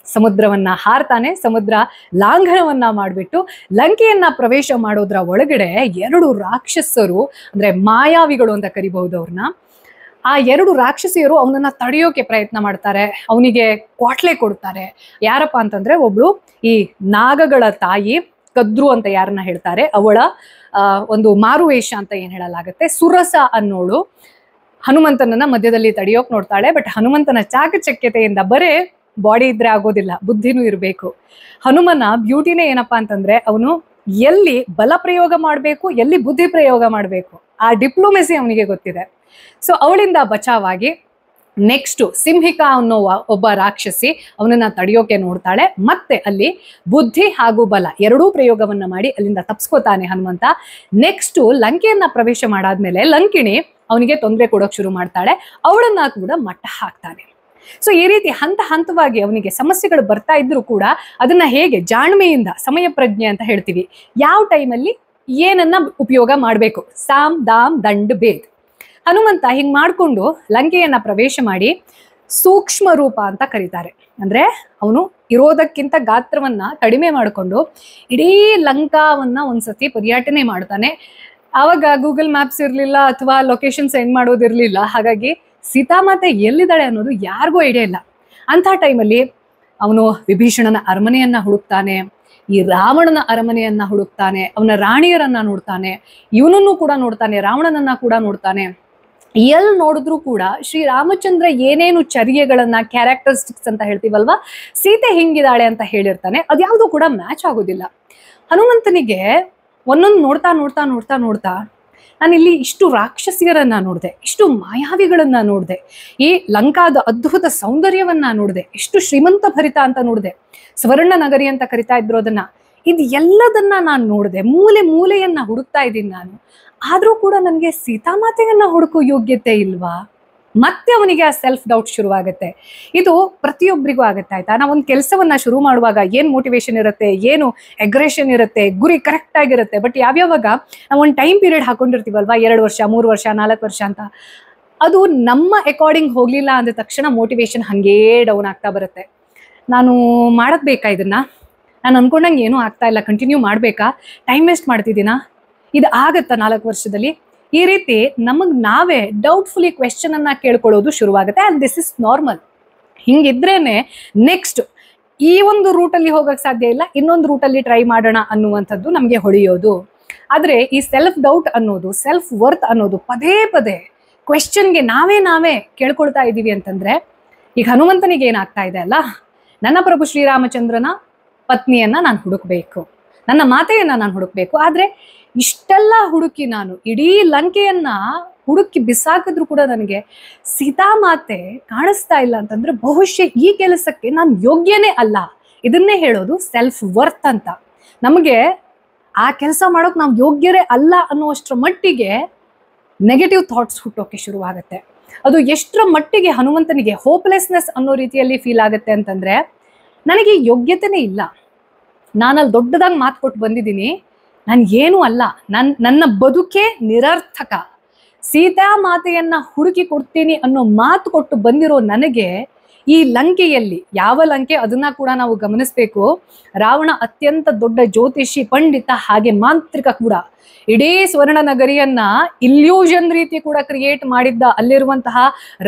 ಸಮುದ್ರವನ್ನ ಹಾರ್ತಾನೆ. ಸಮುದ್ರ ಲಾಂಘನವನ್ನ ಮಾಡಿಬಿಟ್ಟು ಲಂಕೆಯನ್ನ ಪ್ರವೇಶ ಮಾಡೋದ್ರ ಒಳಗಡೆ 2 ರಾಕ್ಷಸರು, ಅಂದ್ರೆ ಮಾಯಾವಿಗಳು ಅಂತ ಕರಿಬಹುದು ಅವ್ರನ್ನ, ಆ 2 ರಾಕ್ಷಸಿಯರು ಅವನನ್ನ ತಡೆಯೋಕೆ ಪ್ರಯತ್ನ ಮಾಡ್ತಾರೆ, ಅವನಿಗೆ ಕ್ವಾಟ್ಲೆ ಕೊಡ್ತಾರೆ. ಯಾರಪ್ಪ ಅಂತಂದ್ರೆ, ಒಬ್ಳು ಈ ನಾಗಗಳ ತಾಯಿ ಕದ್ರು ಅಂತ ಯಾರನ್ನ ಹೇಳ್ತಾರೆ, ಅವಳ ಒಂದು ಮಾರುವೇಷ ಅಂತ ಏನ್ ಹೇಳಲಾಗತ್ತೆ, ಸುರಸ ಅನ್ನೋಳು ಹನುಮಂತನನ್ನ ಮಧ್ಯದಲ್ಲಿ ತಡೆಯೋಕ್ ನೋಡ್ತಾಳೆ. ಬಟ್ ಹನುಮಂತನ ಚಾಕಚಕ್ಯತೆಯಿಂದ ಬರೇ ಬಾಡಿ ಇದ್ರೆ ಆಗೋದಿಲ್ಲ, ಬುದ್ಧಿನೂ ಇರಬೇಕು. ಹನುಮನ ಬ್ಯೂಟಿನೇ ಏನಪ್ಪಾ ಅಂತಂದ್ರೆ, ಅವನು ಎಲ್ಲಿ ಬಲ ಪ್ರಯೋಗ ಮಾಡಬೇಕು, ಎಲ್ಲಿ ಬುದ್ಧಿ ಪ್ರಯೋಗ ಮಾಡಬೇಕು, ಆ ಡಿಪ್ಲೊಮೆಸಿ ಅವನಿಗೆ ಗೊತ್ತಿದೆ. ಸೊ ಅವಳಿಂದ ಬಚಾವಾಗಿ ನೆಕ್ಸ್ಟ್ ಸಿಂಹಿಕಾ ಅನ್ನೋ ಒಬ್ಬ ರಾಕ್ಷಸಿ ಅವನನ್ನ ತಡೆಯೋಕೆ ನೋಡ್ತಾಳೆ. ಮತ್ತೆ ಅಲ್ಲಿ ಬುದ್ಧಿ ಹಾಗೂ ಬಲ 2 ಪ್ರಯೋಗವನ್ನ ಮಾಡಿ ಅಲ್ಲಿಂದ ತಪ್ಸ್ಕೋತಾನೆ ಹನುಮಂತ. ನೆಕ್ಸ್ಟ್ ಲಂಕೆಯನ್ನ ಪ್ರವೇಶ ಮಾಡಾದ್ಮೇಲೆ ಲಂಕಿಣಿ ಅವನಿಗೆ ತೊಂದರೆ ಕೊಡೋಕ್ ಶುರು ಮಾಡ್ತಾಳೆ, ಅವಳನ್ನ ಕೂಡ ಮಟ್ಟ ಹಾಕ್ತಾನೆ. ಸೊ ಈ ರೀತಿ ಹಂತ ಹಂತವಾಗಿ ಅವನಿಗೆ ಸಮಸ್ಯೆಗಳು ಬರ್ತಾ ಇದ್ರು ಕೂಡ ಅದನ್ನ ಹೇಗೆ ಜಾಣ್ಮೆಯಿಂದ, ಸಮಯ ಪ್ರಜ್ಞೆ ಅಂತ ಹೇಳ್ತೀವಿ, ಯಾವ ಟೈಮಲ್ಲಿ ಏನನ್ನ ಉಪಯೋಗ ಮಾಡಬೇಕು, ಸಾಮ್ ದಾಮ್ ದಂಡ್ ಭೇದ್, ಹನುಮಂತ ಹಿಂಗ್ ಮಾಡ್ಕೊಂಡು ಲಂಕೆಯನ್ನ ಪ್ರವೇಶ ಮಾಡಿ ಸೂಕ್ಷ್ಮ ರೂಪ ಅಂತ ಕರೀತಾರೆ. ಅಂದ್ರೆ ಅವನು ಇರೋದಕ್ಕಿಂತ ಗಾತ್ರವನ್ನ ಕಡಿಮೆ ಮಾಡಿಕೊಂಡು ಇಡೀ ಲಂಕಾವನ್ನ ಒಂದ್ಸತಿ ಪರ್ಯಟನೆ ಮಾಡ್ತಾನೆ. ಆವಾಗ ಗೂಗಲ್ ಮ್ಯಾಪ್ಸ್ ಇರ್ಲಿಲ್ಲ ಅಥವಾ ಲೊಕೇಶನ್ ಸೆಂಡ್ ಮಾಡೋದಿರ್ಲಿಲ್ಲ, ಹಾಗಾಗಿ ಸೀತಾಮಾತೆ ಎಲ್ಲಿದ್ದಾಳೆ ಅನ್ನೋದು ಯಾರಿಗೂ ಐಡಿಯಾ ಇಲ್ಲ. ಅಂಥ ಟೈಮಲ್ಲಿ ಅವನು ವಿಭೀಷಣನ ಅರಮನೆಯನ್ನ ಹುಡುಕ್ತಾನೆ, ಈ ರಾವಣನ ಅರಮನೆಯನ್ನ ಹುಡುಕ್ತಾನೆ, ಅವನ ರಾಣಿಯರನ್ನ ನೋಡ್ತಾನೆ, ಇವನನ್ನು ಕೂಡ ನೋಡ್ತಾನೆ, ರಾವಣನನ್ನ ಕೂಡ ನೋಡ್ತಾನೆ. ಎಲ್ಲಿ ನೋಡಿದ್ರು ಕೂಡ ಶ್ರೀರಾಮಚಂದ್ರ ಏನೇನು ಚರ್ಯೆಗಳನ್ನ, ಕ್ಯಾರೆಕ್ಟರಿಸ್ಟಿಕ್ಸ್ ಅಂತ ಹೇಳ್ತೀವಲ್ವಾ, ಸೀತೆ ಹಿಂಗಿದ್ದಾಳೆ ಅಂತ ಹೇಳಿರ್ತಾನೆ, ಅದ್ಯಾವುದೂ ಕೂಡ ಮ್ಯಾಚ್ ಆಗೋದಿಲ್ಲ. ಹನುಮಂತನಿಗೆ ಒಂದೊಂದು ನೋಡ್ತಾ ನೋಡ್ತಾ ನೋಡ್ತಾ ನೋಡ್ತಾ ನಾನಿಲ್ಲಿ ಇಷ್ಟು ರಾಕ್ಷಸಿಯರನ್ನ ನೋಡಿದೆ, ಇಷ್ಟು ಮಾಯಾವಿಗಳನ್ನ ನೋಡಿದೆ, ಈ ಲಂಕಾದ ಅದ್ಭುತ ಸೌಂದರ್ಯವನ್ನ ನೋಡಿದೆ, ಎಷ್ಟು ಶ್ರೀಮಂತ ಭರಿತ ಅಂತ ನೋಡಿದೆ, ಸ್ವರ್ಣ ನಗರಿ ಅಂತ ಕರಿತಾ ಇದ್ರು ಅದನ್ನ, ಇದು ಎಲ್ಲದನ್ನ ನಾನು ನೋಡಿದೆ, ಮೂಲೆ ಮೂಲೆಯನ್ನ ಹುಡುಕ್ತಾ ಇದ್ದೀನಿ ನಾನು, ಆದ್ರೂ ಕೂಡ ನನಗೆ ಸೀತಾಮಾತೆಯನ್ನ ಹುಡುಕೋ ಯೋಗ್ಯತೆ ಇಲ್ವಾ? ಮತ್ತೆ ಅವನಿಗೆ ಆ ಸೆಲ್ಫ್ ಡೌಟ್ ಶುರುವಾಗುತ್ತೆ. ಇದು ಪ್ರತಿಯೊಬ್ಬರಿಗೂ ಆಗುತ್ತೆ ಆಯ್ತಾ. ನಾವೊಂದು ಕೆಲಸವನ್ನ ಶುರು ಮಾಡುವಾಗ ಏನ್ ಮೋಟಿವೇಶನ್ ಇರುತ್ತೆ, ಏನು ಅಗ್ರೆಷನ್ ಇರುತ್ತೆ, ಗುರಿ ಕರೆಕ್ಟ್ ಆಗಿರುತ್ತೆ. ಬಟ್ ಯಾವ್ಯಾವಾಗ ನಾವು ಒಂದು ಟೈಮ್ ಪೀರಿಯಡ್ ಹಾಕೊಂಡಿರ್ತೀವಲ್ವಾ, 2 ವರ್ಷ 3 ವರ್ಷ 4 ವರ್ಷ ಅಂತ, ಅದು ನಮ್ಮ ಅಕಾರ್ಡಿಂಗ್ ಹೋಗ್ಲಿಲ್ಲ ಅಂದ ತಕ್ಷಣ ಮೋಟಿವೇಶನ್ ಹಂಗೇ ಡೌನ್ ಆಗ್ತಾ ಬರುತ್ತೆ. ನಾನು ಮಾಡೋದ್ ಬೇಕಾ ಇದನ್ನ, ನಾನು ಅನ್ಕೊಂಡಂಗೆ ಏನೂ ಆಗ್ತಾ ಇಲ್ಲ, ಕಂಟಿನ್ಯೂ ಮಾಡ್ಬೇಕಾ, ಟೈಮ್ ವೇಸ್ಟ್ ಮಾಡ್ತಿದ್ದೀನಾ, ಇದು ಆಗತ್ತಾ 4 ವರ್ಷದಲ್ಲಿ, ಈ ರೀತಿ ನಮಗ್ ನಾವೇ ಡೌಟ್ಫುಲಿ ಕ್ವೆಶ್ಚನ್ ಅನ್ನ ಕೇಳ್ಕೊಳ್ಳೋದು ಶುರುವಾಗುತ್ತೆ. And this is normal. ಹಿಂಗಿದ್ರೇನೆ ನೆಕ್ಸ್ಟ್ ಈ ಒಂದು ರೂಟಲ್ಲಿ ಹೋಗಕ್ ಸಾಧ್ಯ ಇಲ್ಲ, ಇನ್ನೊಂದು ರೂಟಲ್ಲಿ ಟ್ರೈ ಮಾಡೋಣ ಅನ್ನುವಂಥದ್ದು ನಮಗೆ ಹೊಳೆಯೋದು. ಆದ್ರೆ ಈ ಸೆಲ್ಫ್ ಡೌಟ್ ಅನ್ನೋದು, ಸೆಲ್ಫ್ ವರ್ತ್ ಅನ್ನೋದು ಪದೇ ಪದೇ ಕ್ವೆಶ್ಚನ್ಗೆ ನಾವೇ ಕೇಳ್ಕೊಳ್ತಾ ಇದ್ದೀವಿ ಅಂತಂದ್ರೆ, ಈಗ ಹನುಮಂತನಿಗೆ ಏನಾಗ್ತಾ ಇದೆ ಅಲ್ಲ, ನನ್ನ ಪ್ರಭು ಶ್ರೀರಾಮಚಂದ್ರನ ಪತ್ನಿಯನ್ನ ನಾನು ಹುಡುಕ್ಬೇಕು, ನನ್ನ ಮಾತೆಯನ್ನ ನಾನು ಹುಡುಕ್ಬೇಕು. ಆದ್ರೆ ಇಷ್ಟೆಲ್ಲ ಹುಡುಕಿ ನಾನು ಇಡೀ ಲಂಕೆಯನ್ನ ಹುಡುಕಿ ಬಿಸಾಕಿದ್ರು ಕೂಡ ನನಗೆ ಸೀತಾಮಾತೆ ಕಾಣಿಸ್ತಾ ಇಲ್ಲ ಅಂತಂದ್ರೆ ಬಹುಶಃ ಈ ಕೆಲಸಕ್ಕೆ ನಾನು ಯೋಗ್ಯನೇ ಅಲ್ಲ. ಇದನ್ನೇ ಹೇಳೋದು ಸೆಲ್ಫ್ ವರ್ತ್ ಅಂತ. ನಮಗೆ ಆ ಕೆಲಸ ಮಾಡೋಕೆ ನಾವು ಯೋಗ್ಯರೇ ಅಲ್ಲ ಅನ್ನುವಷ್ಟರ ಮಟ್ಟಿಗೆ ನೆಗೆಟಿವ್ ಥಾಟ್ಸ್ ಹುಟ್ಟೋಕೆ ಶುರುವಾಗುತ್ತೆ. ಅದು ಎಷ್ಟರ ಮಟ್ಟಿಗೆ ಹನುಮಂತನಿಗೆ ಹೋಪ್ಲೆಸ್ನೆಸ್ ಅನ್ನೋ ರೀತಿಯಲ್ಲಿ ಫೀಲ್ ಆಗುತ್ತೆ ಅಂತಂದ್ರೆ, ನನಗೆ ಯೋಗ್ಯತೆನೇ ಇಲ್ಲ, ನಾನಲ್ಲಿ ದೊಡ್ಡದಾಗಿ ಮಾತು ಕೊಟ್ಟು ಬಂದಿದ್ದೀನಿ, ನನ್ಗೇನೂ ಅಲ್ಲ, ನನ್ನ ಬದುಕೇ ನಿರರ್ಥಕ, ಸೀತಾ ಮಾತೆಯನ್ನ ಹುಡುಕಿ ಕೊಡ್ತೀನಿ ಅನ್ನೋ ಮಾತು ಕೊಟ್ಟು ಬಂದಿರೋ ನನಗೆ ಈ ಲಂಕೆಯಲ್ಲಿ, ಯಾವ ಲಂಕೆ ಅದನ್ನ ಕೂಡ ನಾವು ಗಮನಿಸ್ಬೇಕು, ರಾವಣ ಅತ್ಯಂತ ದೊಡ್ಡ ಜ್ಯೋತಿಷಿ, ಪಂಡಿತ, ಹಾಗೆ ಮಾಂತ್ರಿಕ ಕೂಡ, ಇಡೀ ಸ್ವರ್ಣ ನಗರಿಯನ್ನ ಇಲ್ಯೂಷನ್ ರೀತಿ ಕೂಡ ಕ್ರಿಯೇಟ್ ಮಾಡಿದ್ದ. ಅಲ್ಲಿರುವಂತಹ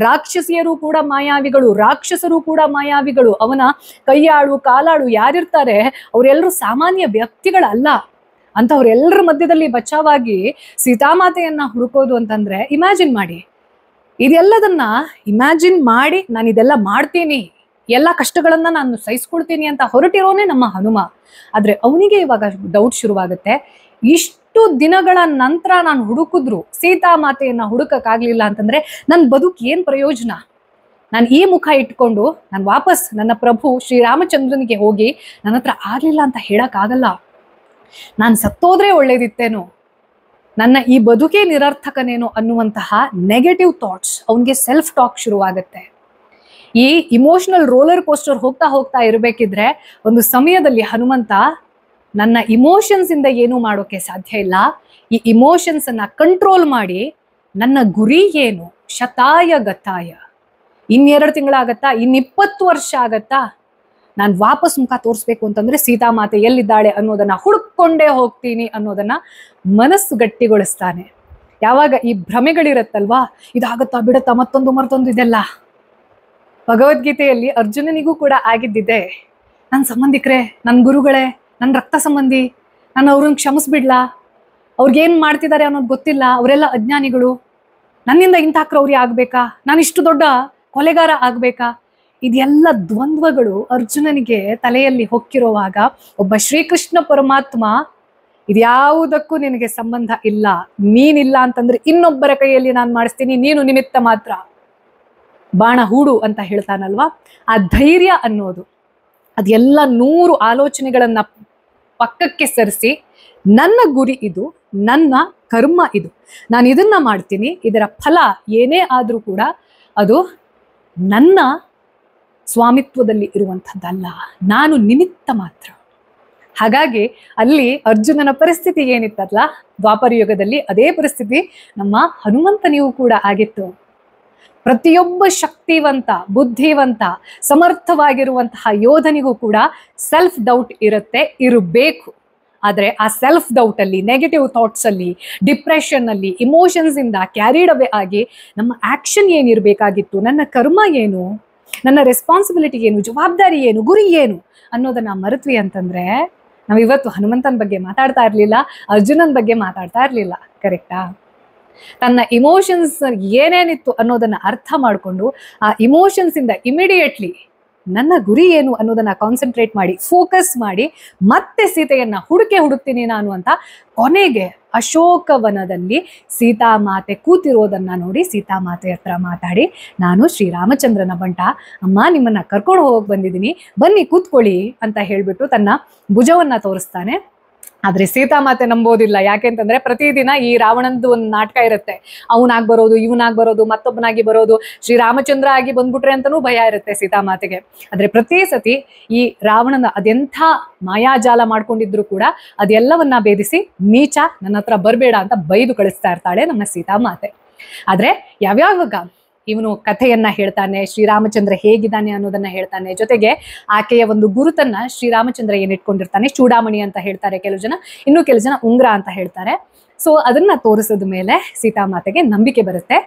ರಾಕ್ಷಸಿಯರು ಕೂಡ ಮಾಯಾವಿಗಳು, ರಾಕ್ಷಸರು ಕೂಡ ಮಾಯಾವಿಗಳು, ಅವನ ಕೈಯಾಳು ಕಾಲಾಳು ಯಾರಿರ್ತಾರೆ ಅವರೆಲ್ಲರೂ ಸಾಮಾನ್ಯ ವ್ಯಕ್ತಿಗಳಲ್ಲ. ಅಂತವ್ರೆಲ್ಲರ ಮಧ್ಯದಲ್ಲಿ ಬಚಾವಾಗಿ ಸೀತಾಮಾತೆಯನ್ನ ಹುಡುಕೋದು ಅಂತಂದ್ರೆ ಇಮ್ಯಾಜಿನ್ ಮಾಡಿ. ಇದೆಲ್ಲದನ್ನ ಇಮ್ಯಾಜಿನ್ ಮಾಡಿ ನಾನು ಇದೆಲ್ಲ ಮಾಡ್ತೀನಿ, ಎಲ್ಲ ಕಷ್ಟಗಳನ್ನ ನಾನು ಸಹಿಸ್ಕೊಳ್ತೀನಿ ಅಂತ ಹೊರಟಿರೋನೇ ನಮ್ಮ ಹನುಮ. ಆದ್ರೆ ಅವನಿಗೆ ಇವಾಗ ಡೌಟ್ ಶುರುವಾಗುತ್ತೆ, ಇಷ್ಟು ದಿನಗಳ ನಂತರ ನಾನು ಹುಡುಕಿದ್ರು ಸೀತಾಮಾತೆಯನ್ನ ಹುಡುಕಕ್ಕಾಗ್ಲಿಲ್ಲ ಅಂತಂದ್ರೆ ನನ್ನ ಬದುಕು ಏನ್ ಪ್ರಯೋಜನ? ನಾನು ಈ ಮುಖ ಇಟ್ಕೊಂಡು ನಾನು ವಾಪಸ್ ನನ್ನ ಪ್ರಭು ಶ್ರೀರಾಮಚಂದ್ರನಿಗೆ ಹೋಗಿ ನನ್ನ ಹತ್ರ ಆಗ್ಲಿಲ್ಲ ಅಂತ ಹೇಳಕ್ ಆಗಲ್ಲ, ನಾನು ಸತ್ತೋದ್ರೆ ಒಳ್ಳೇದಿತ್ತೇನೋ, ನನ್ನ ಈ ಬದುಕೇ ನಿರರ್ಥಕನೇನೋ ಅನ್ನುವಂತಹ ನೆಗೆಟಿವ್ ಥಾಟ್ಸ್, ಅವನಿಗೆ ಸೆಲ್ಫ್ ಟಾಕ್ ಶುರುವಾಗುತ್ತೆ. ಈ ಇಮೋಷನಲ್ ರೋಲರ್ ಕೋಸ್ಟರ್ ಹೋಗ್ತಾ ಇರಬೇಕಿದ್ರೆ ಒಂದು ಸಮಯದಲ್ಲಿ ಹನುಮಂತ, ನನ್ನ ಇಮೋಷನ್ಸ್ ಇಂದ ಏನೂ ಮಾಡೋಕೆ ಸಾಧ್ಯ ಇಲ್ಲ, ಈ ಇಮೋಷನ್ಸ್ ಅನ್ನ ಕಂಟ್ರೋಲ್ ಮಾಡಿ ನನ್ನ ಗುರಿ ಏನು, ಶತಾಯ ಗತಾಯ, 2 ತಿಂಗಳಾಗತ್ತಾ, 20 ವರ್ಷ ಆಗತ್ತಾ, ನಾನು ವಾಪಸ್ ಮುಖ ತೋರಿಸ್ಬೇಕು ಅಂತಂದ್ರೆ ಸೀತಾಮಾತೆ ಎಲ್ಲಿದ್ದಾಳೆ ಅನ್ನೋದನ್ನ ಹುಡುಕೊಂಡೇ ಹೋಗ್ತೀನಿ ಅನ್ನೋದನ್ನ ಮನಸ್ಸು ಗಟ್ಟಿಗೊಳಿಸ್ತಾನೆ. ಯಾವಾಗ ಈ ಭ್ರಮೆಗಳಿರತ್ತಲ್ವಾ, ಇದಾಗತ್ತಾ ಬಿಡತ್ತಾ ಮತ್ತೊಂದು ಇದೆಲ್ಲ ಭಗವದ್ಗೀತೆಯಲ್ಲಿ ಅರ್ಜುನನಿಗೂ ಕೂಡ ಆಗಿದ್ದಿದೆ. ನನ್ನ ಸಂಬಂಧಿಕರೇ, ನನ್ನ ಗುರುಗಳೇ, ನನ್ನ ರಕ್ತ ಸಂಬಂಧಿ, ನಾನು ಅವ್ರನ್ನ ಕ್ಷಮಿಸ್ಬಿಡ್ಲಾ, ಅವ್ರಿಗೇನ್ ಮಾಡ್ತಿದ್ದಾರೆ ಅನ್ನೋದು ಗೊತ್ತಿಲ್ಲ, ಅವರೆಲ್ಲ ಅಜ್ಞಾನಿಗಳು, ನನ್ನಿಂದ ಇಂಥ ಕ್ರೌರ್ಯ ಆಗ್ಬೇಕಾ, ನಾನು ಇಷ್ಟು ದೊಡ್ಡ ಕೊಲೆಗಾರ ಆಗ್ಬೇಕಾ? ಇದೆಲ್ಲ ದ್ವಂದ್ವಗಳು ಅರ್ಜುನನಿಗೆ ತಲೆಯಲ್ಲಿ ಹೊಕ್ಕಿರುವಾಗ ಒಬ್ಬ ಶ್ರೀಕೃಷ್ಣ ಪರಮಾತ್ಮ, ಇದ್ಯಾವುದಕ್ಕೂ ನಿನಗೆ ಸಂಬಂಧ ಇಲ್ಲ, ನೀನಿಲ್ಲ ಅಂತಂದ್ರೆ ಇನ್ನೊಬ್ಬರ ಕೈಯಲ್ಲಿ ನಾನು ಮಾಡಿಸ್ತೀನಿ, ನೀನು ನಿಮಿತ್ತ ಮಾತ್ರ, ಬಾಣ ಹೂಡು ಅಂತ ಹೇಳ್ತಾನಲ್ವಾ. ಆ ಧೈರ್ಯ ಅನ್ನೋದು, ಅದೆಲ್ಲ 100 ಆಲೋಚನೆಗಳನ್ನ ಪಕ್ಕಕ್ಕೆ ಸರಿಸಿ, ನನ್ನ ಗುರಿ ಇದು, ನನ್ನ ಕರ್ಮ ಇದು, ನಾನು ಇದನ್ನ ಮಾಡ್ತೀನಿ, ಇದರ ಫಲ ಏನೇ ಆದ್ರೂ ಕೂಡ ಅದು ನನ್ನ ಸ್ವಾಮಿತ್ವದಲ್ಲಿ ಇರುವಂಥದ್ದಲ್ಲ, ನಾನು ನಿಮಿತ್ತ ಮಾತ್ರ. ಹಾಗಾಗಿ ಅಲ್ಲಿ ಅರ್ಜುನನ ಪರಿಸ್ಥಿತಿ ಏನಿತ್ತಲ್ಲ ದ್ವಾಪರ ಯುಗದಲ್ಲಿ, ಅದೇ ಪರಿಸ್ಥಿತಿ ನಮ್ಮ ಹನುಮಂತನಿಗೂ ಕೂಡ ಆಗಿತ್ತು. ಪ್ರತಿಯೊಬ್ಬ ಶಕ್ತಿವಂತ, ಬುದ್ಧಿವಂತ, ಸಮರ್ಥವಾಗಿರುವಂತಹ ಯೋಧನಿಗೂ ಕೂಡ ಸೆಲ್ಫ್ ಡೌಟ್ ಇರಬೇಕು. ಆದ್ರೆ ಆ ಸೆಲ್ಫ್ ಡೌಟ್ ಅಲ್ಲಿ, ನೆಗೆಟಿವ್ ಥಾಟ್ಸ್ ಅಲ್ಲಿ, ಡಿಪ್ರೆಷನ್ ಅಲ್ಲಿ, ಇಮೋಷನ್ಸ್ ಇಂದ ಕ್ಯಾರಿಡ್ ಅವೇ ಆಗಿ ನಮ್ಮ ಆಕ್ಷನ್ ಏನಿರ್ಬೇಕಾಗಿತ್ತು, ನನ್ನ ಕರ್ಮ ಏನು, ನನ್ನ ರೆಸ್ಪಾನ್ಸಿಬಿಲಿಟಿ ಏನು, ಜವಾಬ್ದಾರಿ ಏನು, ಗುರಿ ಏನು ಅನ್ನೋದನ್ನ ಮರೆತ್ವಿ ಅಂತಂದ್ರೆ ನಾವು ಇವತ್ತು ಹನುಮಂತನ ಬಗ್ಗೆ ಮಾತಾಡ್ತಾ ಇರ್ಲಿಲ್ಲ, ಅರ್ಜುನನ್ ಬಗ್ಗೆ ಮಾತಾಡ್ತಾ ಇರ್ಲಿಲ್ಲ. ಕರೆಕ್ಟಾ? ತನ್ನ ಇಮೋಷನ್ಸ್ ಏನೇನಿತ್ತು ಅನ್ನೋದನ್ನ ಅರ್ಥ ಮಾಡಿಕೊಂಡು ಆ ಇಮೋಷನ್ಸ್ ಇಂದ ಇಮಿಡಿಯೇಟ್ಲಿ ನನ್ನ ಗುರಿ ಏನು ಅನ್ನೋದನ್ನ ಕಾನ್ಸಂಟ್ರೇಟ್ ಮಾಡಿ, ಫೋಕಸ್ ಮಾಡಿ, ಮತ್ತೆ ಸೀತೆಯನ್ನ ಹುಡುಕ್ತೀನಿ ನಾನು ಅಂತ ಕೊನೆಗೆ ಅಶೋಕವನದಲ್ಲಿ ಸೀತಾಮಾತೆ ಕೂತಿರೋದನ್ನ ನೋಡಿ ಸೀತಾಮಾತೆ ಹತ್ರ ಮಾತಾಡಿ, ನಾನು ಶ್ರೀರಾಮಚಂದ್ರನ ಬಂಟ, ಅಮ್ಮ ನಿಮ್ಮನ್ನ ಕರ್ಕೊಂಡು ಹೋಗಿ ಬಂದಿದ್ದೀನಿ, ಬನ್ನಿ ಕೂತ್ಕೊಳ್ಳಿ ಅಂತ ಹೇಳ್ಬಿಟ್ಟು ತನ್ನ ಭುಜವನ್ನ ತೋರಿಸ್ತಾನೆ. ಆದ್ರೆ ಸೀತಾಮಾತೆ ನಂಬೋದಿಲ್ಲ. ಯಾಕೆಂತಂದ್ರೆ ಪ್ರತಿದಿನ ಈ ರಾವಣಂದು ಒಂದು ನಾಟಕ ಇರುತ್ತೆ. ಅವನಾಗಿ ಬರೋದು, ಇವನಾಗಿ ಬರೋದು, ಮತ್ತೊಬ್ಬನಾಗಿ ಬರೋದು, ಶ್ರೀರಾಮಚಂದ್ರ ಆಗಿ ಬಂದ್ಬಿಟ್ರೆ ಅಂತಾನೂ ಭಯ ಇರುತ್ತೆ ಸೀತಾಮಾತೆಗೆ. ಆದ್ರೆ ಪ್ರತಿ ಸತಿ ಈ ರಾವಣನ ಅದೆಂಥ ಮಾಯಾಜಾಲ ಮಾಡ್ಕೊಂಡಿದ್ರು ಕೂಡ ಅದೆಲ್ಲವನ್ನ ಭೇದಿಸಿ ನೀಚ ನನ್ನ ಹತ್ರ ಬರ್ಬೇಡ ಅಂತ ಬೈದು ಕಳಿಸ್ತಾ ಇರ್ತಾಳೆ ನಮ್ಮ ಸೀತಾಮಾತೆ. ಆದ್ರೆ ಯಾವ್ಯಾವಾಗ ಇವನು ಕಥೆಯನ್ನ ಹೇಳ್ತಾನೆ, ಶ್ರೀರಾಮಚಂದ್ರ ಹೇಗಿದ್ದಾನೆ ಅನ್ನೋದನ್ನ ಹೇಳ್ತಾನೆ, ಜೊತೆಗೆ ಆಕೆಯ ಒಂದು ಗುರುತನ್ನ ಶ್ರೀರಾಮಚಂದ್ರ ಏನಿಟ್ಕೊಂಡಿರ್ತಾನೆ, ಚೂಡಾಮಣಿ ಅಂತ ಹೇಳ್ತಾರೆ ಕೆಲವು ಜನ, ಇನ್ನು ಕೆಲವು ಜನ ಉಂಗ್ರ ಅಂತ ಹೇಳ್ತಾರೆ. ಸೊ ಅದನ್ನ ತೋರಿಸಿದ ಮೇಲೆ ಸೀತಾಮಾತೆಗೆ ನಂಬಿಕೆ ಬರುತ್ತೆ.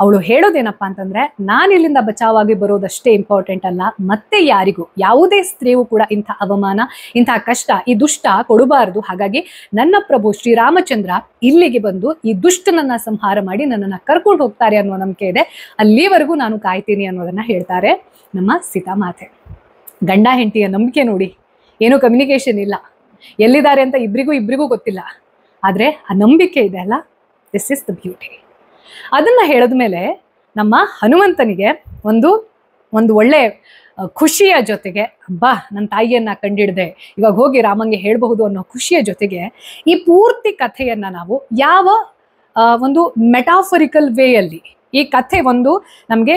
ಅವಳು ಹೇಳೋದೇನಪ್ಪಾ ಅಂತಂದ್ರೆ, ನಾನಿಲ್ಲಿಂದ ಬಚಾವಾಗಿ ಬರೋದಷ್ಟೇ ಇಂಪಾರ್ಟೆಂಟ್ ಅಲ್ಲ, ಮತ್ತೆ ಯಾರಿಗೂ ಯಾವುದೇ ಸ್ತ್ರೀಗೂ ಕೂಡ ಇಂಥ ಅವಮಾನ, ಇಂಥ ಕಷ್ಟ, ಈ ದುಷ್ಟ ಕೊಡಬಾರದು. ಹಾಗಾಗಿ ನನ್ನ ಪ್ರಭು ಶ್ರೀರಾಮಚಂದ್ರ ಇಲ್ಲಿಗೆ ಬಂದು ಈ ದುಷ್ಟನನ್ನ ಸಂಹಾರ ಮಾಡಿ ನನ್ನನ್ನ ಕರ್ಕೊಂಡು ಹೋಗ್ತಾರೆ ಅನ್ನೋ ನಂಬಿಕೆ ಇದೆ. ಅಲ್ಲಿವರೆಗೂ ನಾನು ಕಾಯ್ತೀನಿ ಅನ್ನೋದನ್ನ ಹೇಳ್ತಾರೆ ನಮ್ಮ ಸೀತಾಮಾತೆ. ಗಂಡ ಹೆಂಡತಿಯ ನಂಬಿಕೆ ನೋಡಿ, ಏನೂ ಕಮ್ಯುನಿಕೇಶನ್ ಇಲ್ಲ, ಎಲ್ಲಿದ್ದಾರೆ ಅಂತ ಇಬ್ರಿಗೂ ಗೊತ್ತಿಲ್ಲ, ಆದ್ರೆ ಆ ನಂಬಿಕೆ ಇದೆ ಅಲ್ಲ, ದಿಸ್ ಇಸ್ ದ ಬ್ಯೂಟಿ. ಅದನ್ನ ಹೇಳಿದ್ಮೇಲೆ ನಮ್ಮ ಹನುಮಂತನಿಗೆ ಒಂದು ಒಳ್ಳೆ ಖುಷಿಯ ಜೊತೆಗೆ, ಅಬ್ಬಾ ನನ್ನ ತಾಯಿಯನ್ನ ಕಂಡಿಡ್ದೆ, ಇವಾಗ ಹೋಗಿ ರಾಮಂಗೆ ಹೇಳಬಹುದು ಅನ್ನೋ ಖುಷಿಯ ಜೊತೆಗೆ ಈ ಪೂರ್ತಿ ಕಥೆಯನ್ನ ನಾವು ಯಾವ ಒಂದು ಮೆಟಾಫರಿಕಲ್ ವೇಯಲ್ಲಿ ಈ ಕಥೆ ಒಂದು ನಮ್ಗೆ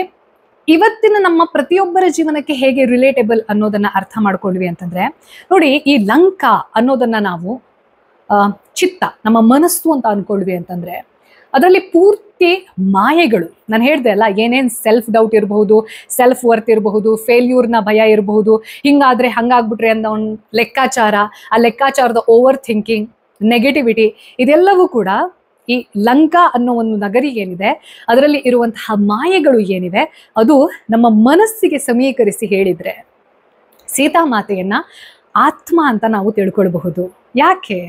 ಇವತ್ತಿನ ನಮ್ಮ ಪ್ರತಿಯೊಬ್ಬರ ಜೀವನಕ್ಕೆ ಹೇಗೆ ರಿಲೇಟೇಬಲ್ ಅನ್ನೋದನ್ನ ಅರ್ಥ ಮಾಡ್ಕೊಂಡ್ವಿ ಅಂತಂದ್ರೆ, ನೋಡಿ, ಈ ಲಂಕಾ ಅನ್ನೋದನ್ನ ನಾವು ಚಿತ್ತ, ನಮ್ಮ ಮನಸ್ಸು ಅಂತ ಅನ್ಕೊಳ್ವಿ ಅಂತಂದ್ರೆ ಅದರಲ್ಲಿ ಪೂರ್ತಿ ಮಾಯೆಗಳು. ನಾನು ಹೇಳ್ದೆ ಅಲ್ಲ, ಏನೇನ್ ಸೆಲ್ಫ್ ಡೌಟ್ ಇರಬಹುದು, ಸೆಲ್ಫ್ ವರ್ತ್ ಇರಬಹುದು, ಫೇಲ್ಯೂರ್ನ ಭಯ ಇರಬಹುದು, ಹಿಂಗಾದ್ರೆ ಹಂಗಾಗ್ಬಿಟ್ರೆ ಅನ್ನೋ ಒಂದು ಲೆಕ್ಕಾಚಾರ, ಆ ಲೆಕ್ಕಾಚಾರದ ಓವರ್ ಥಿಂಕಿಂಗ್, ನೆಗೆಟಿವಿಟಿ, ಇದೆಲ್ಲವೂ ಕೂಡ ಈ ಲಂಕಾ ಅನ್ನೋ ಒಂದು ನಗರಿ ಏನಿದೆ ಅದರಲ್ಲಿ ಇರುವಂತಹ ಮಾಯೆಗಳು ಏನಿದೆ ಅದು ನಮ್ಮ ಮನಸ್ಸಿಗೆ ಸಮೀಕರಿಸಿ ಹೇಳಿದ್ರೆ ಸೀತಾಮಾತೆಯನ್ನ ಆತ್ಮ ಅಂತ ನಾವು ತಿಳ್ಕೊಳ್ಬಹುದು. ಯಾಕೆ?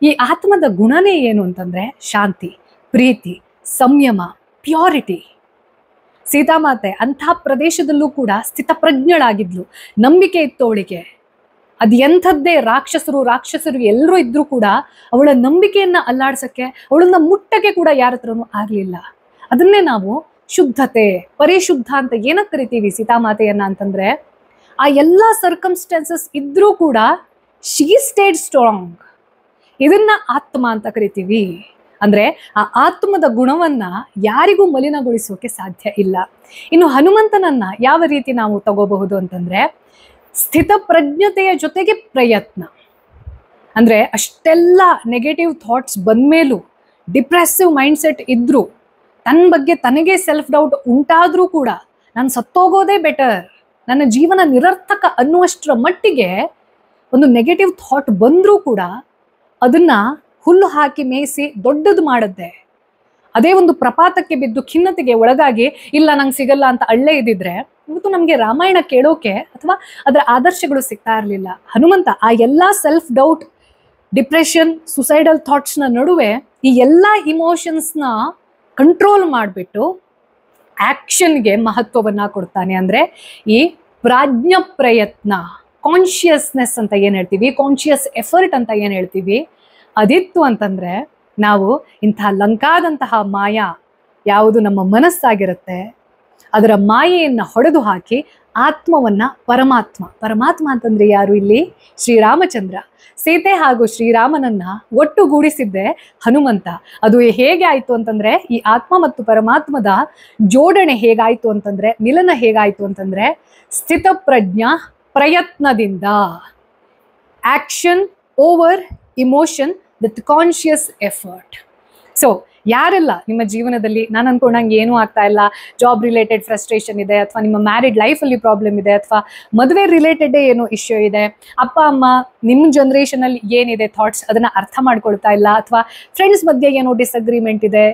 ಈ ಆತ್ಮದ ಗುಣನೇ ಏನು ಅಂತಂದ್ರೆ ಶಾಂತಿ, ಪ್ರೀತಿ, ಸಂಯಮ, ಪ್ಯೂರಿಟಿ. ಸೀತಾಮಾತೆ ಅಂಥ ಪ್ರದೇಶದಲ್ಲೂ ಕೂಡ ಸ್ಥಿತಪ್ರಜ್ಞಳಾಗಿದ್ಲು, ನಂಬಿಕೆ ಇತ್ತು ಅವಳಿಗೆ. ಅದು ಎಂಥದ್ದೇ ರಾಕ್ಷಸರು ಎಲ್ಲರೂ ಇದ್ರೂ ಕೂಡ ಅವಳ ನಂಬಿಕೆಯನ್ನ ಅಲ್ಲಾಡ್ಸಕ್ಕೆ, ಅವಳನ್ನ ಮುಟ್ಟಕ್ಕೆ ಕೂಡ ಯಾರ ಹತ್ರನೂ ಆಗ್ಲಿಲ್ಲ. ಅದನ್ನೇ ನಾವು ಶುದ್ಧತೆ, ಪರಿಶುದ್ಧ ಅಂತ ಏನಕ್ಕೆ ಕರಿತೀವಿ ಸೀತಾಮಾತೆಯನ್ನ ಅಂತಂದ್ರೆ, ಆ ಎಲ್ಲ ಸರ್ಕಮ್ಸ್ಟೆನ್ಸಸ್ ಇದ್ರೂ ಕೂಡ ಶಿ ಸ್ಟೇಡ್ ಸ್ಟ್ರಾಂಗ್. ಇದನ್ನ ಆತ್ಮ ಅಂತ ಕರಿತೀವಿ. ಅಂದ್ರೆ ಆ ಆತ್ಮದ ಗುಣವನ್ನ ಯಾರಿಗೂ ಮಲಿನಗೊಳಿಸೋಕೆ ಸಾಧ್ಯ ಇಲ್ಲ. ಇನ್ನು ಹನುಮಂತನನ್ನ ಯಾವ ರೀತಿ ನಾವು ತಗೋಬಹುದು ಅಂತಂದ್ರೆ, ಸ್ಥಿತ ಪ್ರಜ್ಞತೆಯ ಜೊತೆಗೆ ಪ್ರಯತ್ನ. ಅಂದ್ರೆ ಅಷ್ಟೆಲ್ಲ ನೆಗೆಟಿವ್ ಥಾಟ್ಸ್ ಬಂದ್ಮೇಲೂ, ಡಿಪ್ರೆಸಿವ್ ಮೈಂಡ್ಸೆಟ್ ಇದ್ರು, ತನ್ನ ಬಗ್ಗೆ ತನಗೆ ಸೆಲ್ಫ್ ಡೌಟ್ ಉಂಟಾದ್ರೂ ಕೂಡ ನಾನು ಸತ್ತೋಗೋದೇ ಬೆಟರ್, ನನ್ನ ಜೀವನ ನಿರರ್ಥಕ ಅನ್ನುವಷ್ಟರ ಮಟ್ಟಿಗೆ ಒಂದು ನೆಗೆಟಿವ್ ಥಾಟ್ ಬಂದ್ರೂ ಕೂಡ ಅದನ್ನ ಹುಲ್ಲು ಹಾಕಿ ಮೇಯಿಸಿ ದೊಡ್ಡದು ಮಾಡದ್ದೆ. ಅದೇ ಒಂದು ಪ್ರಪಾತಕ್ಕೆ ಬಿದ್ದು ಖಿನ್ನತೆಗೆ ಒಳಗಾಗಿ ಇಲ್ಲ ನಂಗೆ ಸಿಗಲ್ಲ ಅಂತ ಅಳ್ಳೇ ಇದ್ದಿದ್ರೆ ಇವತ್ತು ನಮ್ಗೆ ರಾಮಾಯಣ ಕೇಳೋಕೆ ಅಥವಾ ಅದರ ಆದರ್ಶಗಳು ಸಿಗ್ತಾ ಇರಲಿಲ್ಲ. ಹನುಮಂತ ಆ ಎಲ್ಲಾ ಸೆಲ್ಫ್ ಡೌಟ್, ಡಿಪ್ರೆಷನ್, ಸುಸೈಡಲ್ ಥಾಟ್ಸ್ನ ನಡುವೆ ಈ ಎಲ್ಲಾ ಇಮೋಷನ್ಸ್ನ ಕಂಟ್ರೋಲ್ ಮಾಡಿಬಿಟ್ಟು ಆಕ್ಷನ್ಗೆ ಮಹತ್ವವನ್ನ ಕೊಡ್ತಾನೆ. ಅಂದ್ರೆ ಈ ಪ್ರಾಜ್ಞ ಪ್ರಯತ್ನ, ಕಾನ್ಶಿಯಸ್ನೆಸ್ ಅಂತ ಏನ್ ಹೇಳ್ತೀವಿ, ಕಾನ್ಶಿಯಸ್ ಎಫರ್ಟ್ ಅಂತ ಏನ್ ಹೇಳ್ತೀವಿ, ಅದಿತ್ತು ಅಂತಂದ್ರೆ ನಾವು ಇಂಥ ಲಂಕಾದಂತಹ ಮಾಯಾ ಯಾವುದು ನಮ್ಮ ಮನಸ್ಸಾಗಿರುತ್ತೆ ಅದರ ಮಾಯೆಯನ್ನ ಹೊಡೆದು ಹಾಕಿ ಆತ್ಮವನ್ನ ಪರಮಾತ್ಮ ಅಂತಂದ್ರೆ ಯಾರು? ಇಲ್ಲಿ ಶ್ರೀರಾಮಚಂದ್ರ. ಸೀತೆ ಹಾಗೂ ಶ್ರೀರಾಮನನ್ನ ಒಟ್ಟುಗೂಡಿಸಿದ್ದೆ ಹನುಮಂತ. ಅದು ಹೇಗೆ ಆಯ್ತು ಅಂತಂದ್ರೆ, ಈ ಆತ್ಮ ಮತ್ತು ಪರಮಾತ್ಮದ ಜೋಡಣೆ ಹೇಗಾಯ್ತು ಅಂತಂದ್ರೆ, ಮಿಲನ ಹೇಗಾಯ್ತು ಅಂತಂದ್ರೆ ಸ್ಥಿತಪ್ರಜ್ಞ ಪ್ರಯತ್ನದಿಂದ. Action over emotion with conscious effort. So ಯಾರೆಲ್ಲ ನಿಮ್ಮ ಜೀವನದಲ್ಲಿ ನಾನು ಅನ್ಕೊಂಡಂಗೆ ಏನೂ ಆಗ್ತಾ ಇಲ್ಲ, ಜಾಬ್ ರಿಲೇಟೆಡ್ ಫ್ರಸ್ಟ್ರೇಷನ್ ಇದೆ, ಅಥವಾ ನಿಮ್ಮ ಮ್ಯಾರಿಡ್ ಲೈಫಲ್ಲಿ ಪ್ರಾಬ್ಲಮ್ ಇದೆ, ಅಥವಾ ಮದುವೆ ರಿಲೇಟೆಡ್ ಏನೋ ಇಶ್ಯೂ ಇದೆ, ಅಪ್ಪ ಅಮ್ಮ ನಿಮ್ಮ ಜನ್ರೇಷನ್ ಅಲ್ಲಿ ಏನಿದೆ ಥಾಟ್ಸ್ ಅದನ್ನ ಅರ್ಥ ಮಾಡ್ಕೊಳ್ತಾ ಇಲ್ಲ, ಅಥವಾ ಫ್ರೆಂಡ್ಸ್ ಮಧ್ಯೆ ಏನೋ ಡಿಸ್ಅಗ್ರಿಮೆಂಟ್ ಇದೆ,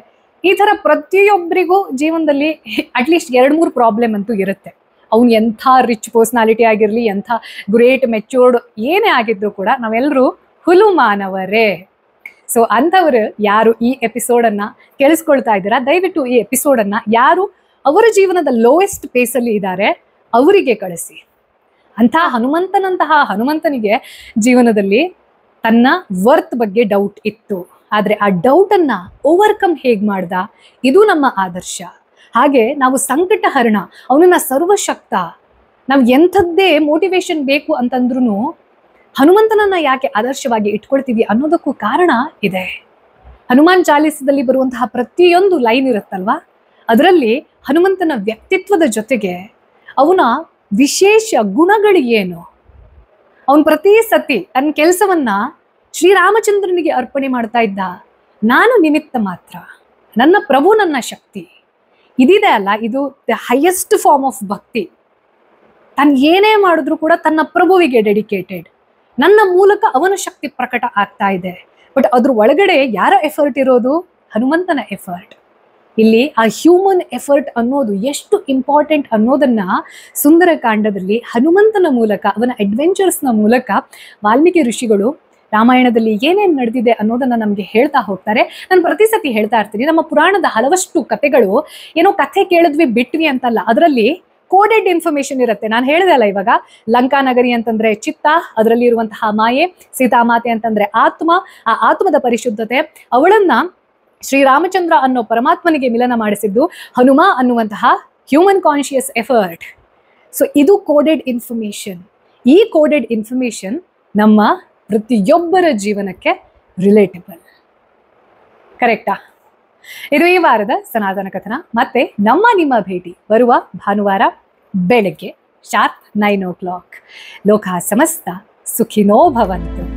ಈ ತರ ಪ್ರತಿಯೊಬ್ಬರಿಗೂ ಜೀವನದಲ್ಲಿ ಅಟ್ಲೀಸ್ಟ್ 2-3 ಪ್ರಾಬ್ಲಮ್ ಅಂತೂ ಇರುತ್ತೆ. ಅವ್ನು ಎಂಥ ರಿಚ್ ಪರ್ಸ್ನಾಲಿಟಿ ಆಗಿರ್ಲಿ, ಎಂಥ ಗ್ರೇಟ್ ಮೆಚ್ಯೂರ್ಡ್ ಏನೇ ಆಗಿದ್ರು ಕೂಡ ನಾವೆಲ್ಲರೂ ಹುಲು ಮಾನವರೇ. ಸೊ ಅಂಥವ್ರು ಯಾರು ಈ ಎಪಿಸೋಡನ್ನು ಕೇಳಿಸ್ಕೊಳ್ತಾ ಇದ್ದೀರಾ, ದಯವಿಟ್ಟು ಈ ಎಪಿಸೋಡನ್ನು ಯಾರು ಅವರ ಜೀವನದ ಲೋಯೆಸ್ಟ್ ಪೇಸಲ್ಲಿ ಇದ್ದಾರೆ ಅವರಿಗೆ ಕಳಿಸಿ. ಅಂಥ ಹನುಮಂತನಿಗೆ ಜೀವನದಲ್ಲಿ ತನ್ನ ವರ್ತ್ ಬಗ್ಗೆ ಡೌಟ್ ಇತ್ತು, ಆದರೆ ಆ ಡೌಟನ್ನು ಓವರ್ಕಮ್ ಹೇಗೆ ಮಾಡ್ದ, ಇದು ನಮ್ಮ ಆದರ್ಶ. ಹಾಗೆ ನಾವು ಸಂಕಟ ಹರಣ, ಅವನನ್ನ ಸರ್ವಶಕ್ತ, ನಾವು ಎಂಥದ್ದೇ ಮೋಟಿವೇಶನ್ ಬೇಕು ಅಂತಂದ್ರೂ ಹನುಮಂತನನ್ನ ಯಾಕೆ ಆದರ್ಶವಾಗಿ ಇಟ್ಕೊಳ್ತೀವಿ ಅನ್ನೋದಕ್ಕೂ ಕಾರಣ ಇದೆ. ಹನುಮಾನ್ ಚಾಲಿಸದಲ್ಲಿ ಬರುವಂತಹ ಪ್ರತಿಯೊಂದು ಲೈನ್ ಇರುತ್ತಲ್ವಾ, ಅದರಲ್ಲಿ ಹನುಮಂತನ ವ್ಯಕ್ತಿತ್ವದ ಜೊತೆಗೆ ಅವನ ವಿಶೇಷ ಗುಣಗಳು ಏನು, ಅವನು ಪ್ರತಿ ಸತಿ ತನ್ನ ಕೆಲಸವನ್ನ ಶ್ರೀರಾಮಚಂದ್ರನಿಗೆ ಅರ್ಪಣೆ ಮಾಡ್ತಾ ಇದ್ದ. ನಾನು ನಿಮಿತ್ತ ಮಾತ್ರ, ನನ್ನ ಪ್ರಭು ನನ್ನ ಶಕ್ತಿ, ಇದಿದೆ ಅಲ್ಲ, ಇದು ದ ಹೈಯೆಸ್ಟ್ ಫಾರ್ಮ್ ಆಫ್ ಭಕ್ತಿ. ತಾನು ಏನೇ ಮಾಡಿದ್ರು ಕೂಡ ತನ್ನ ಪ್ರಭುವಿಗೆ ಡೆಡಿಕೇಟೆಡ್. ನನ್ನ ಮೂಲಕ ಅವನ ಶಕ್ತಿ ಪ್ರಕಟ ಆಗ್ತಾ ಇದೆ. ಬಟ್ ಅದ್ರ ಒಳಗಡೆ ಯಾರ ಎಫರ್ಟ್ ಇರೋದು? ಹನುಮಂತನ ಎಫರ್ಟ್. ಇಲ್ಲಿ ಆ ಹ್ಯೂಮನ್ ಎಫರ್ಟ್ ಅನ್ನೋದು ಎಷ್ಟು ಇಂಪಾರ್ಟೆಂಟ್ ಅನ್ನೋದನ್ನ ಸುಂದರಕಾಂಡದಲ್ಲಿ ಹನುಮಂತನ ಮೂಲಕ, ಅವನ ಅಡ್ವೆಂಚರ್ಸ್ನ ಮೂಲಕ ವಾಲ್ಮೀಕಿ ಋಷಿಗಳು ರಾಮಾಯಣದಲ್ಲಿ ಏನೇನು ನಡೆದಿದೆ ಅನ್ನೋದನ್ನ ನಮ್ಗೆ ಹೇಳ್ತಾ ಹೋಗ್ತಾರೆ. ನಾನು ಪ್ರತಿ ಸತಿ ಹೇಳ್ತಾ ಇರ್ತೀನಿ, ನಮ್ಮ ಪುರಾಣದ ಹಲವಷ್ಟು ಕಥೆಗಳು ಏನೋ ಕಥೆ ಕೇಳಿದ್ವಿ ಬಿಟ್ವಿ ಅಂತಲ್ಲ, ಅದರಲ್ಲಿ ಕೋಡೆಡ್ ಇನ್ಫಾರ್ಮೇಶನ್ ಇರುತ್ತೆ. ನಾನು ಹೇಳಿದೆ ಅಲ್ಲ ಇವಾಗ, ಲಂಕಾ ನಗರಿ ಅಂತಂದ್ರೆ ಚಿತ್ತ, ಅದರಲ್ಲಿ ಇರುವಂತಹ ಮಾಯೆ, ಸೀತಾಮಾತೆ ಅಂತಂದ್ರೆ ಆತ್ಮ, ಆ ಆತ್ಮದ ಪರಿಶುದ್ಧತೆ, ಅವಳನ್ನ ಶ್ರೀರಾಮಚಂದ್ರ ಅನ್ನೋ ಪರಮಾತ್ಮನಿಗೆ ಮಿಲನ ಮಾಡಿಸಿದ್ದು ಹನುಮ ಅನ್ನುವಂತಹ ಹ್ಯೂಮನ್ ಕಾನ್ಶಿಯಸ್ ಎಫರ್ಟ್. ಸೊ ಇದು ಕೋಡೆಡ್ ಇನ್ಫಾರ್ಮೇಶನ್. ಈ ಕೋಡೆಡ್ ಇನ್ಫಾರ್ಮೇಶನ್ ನಮ್ಮ ಪ್ರತಿಯೊಬ್ಬರ ಜೀವನಕ್ಕೆ ರಿಲೇಟಬಲ್. ಕರೆಕ್ಟಾ? ಇದು ಈ ವಾರದ ಸನಾತನ ಕಥನ. ಮತ್ತೆ ನಿಮ್ಮ ಭೇಟಿ ಬರುವ ಭಾನುವಾರ ಬೆಳಗ್ಗೆ ಶಾರ್ಪ್ 9 o'clock. ಲೋಕ ಸಮಸ್ತ ಸುಖಿನೋ ಭವಂತು.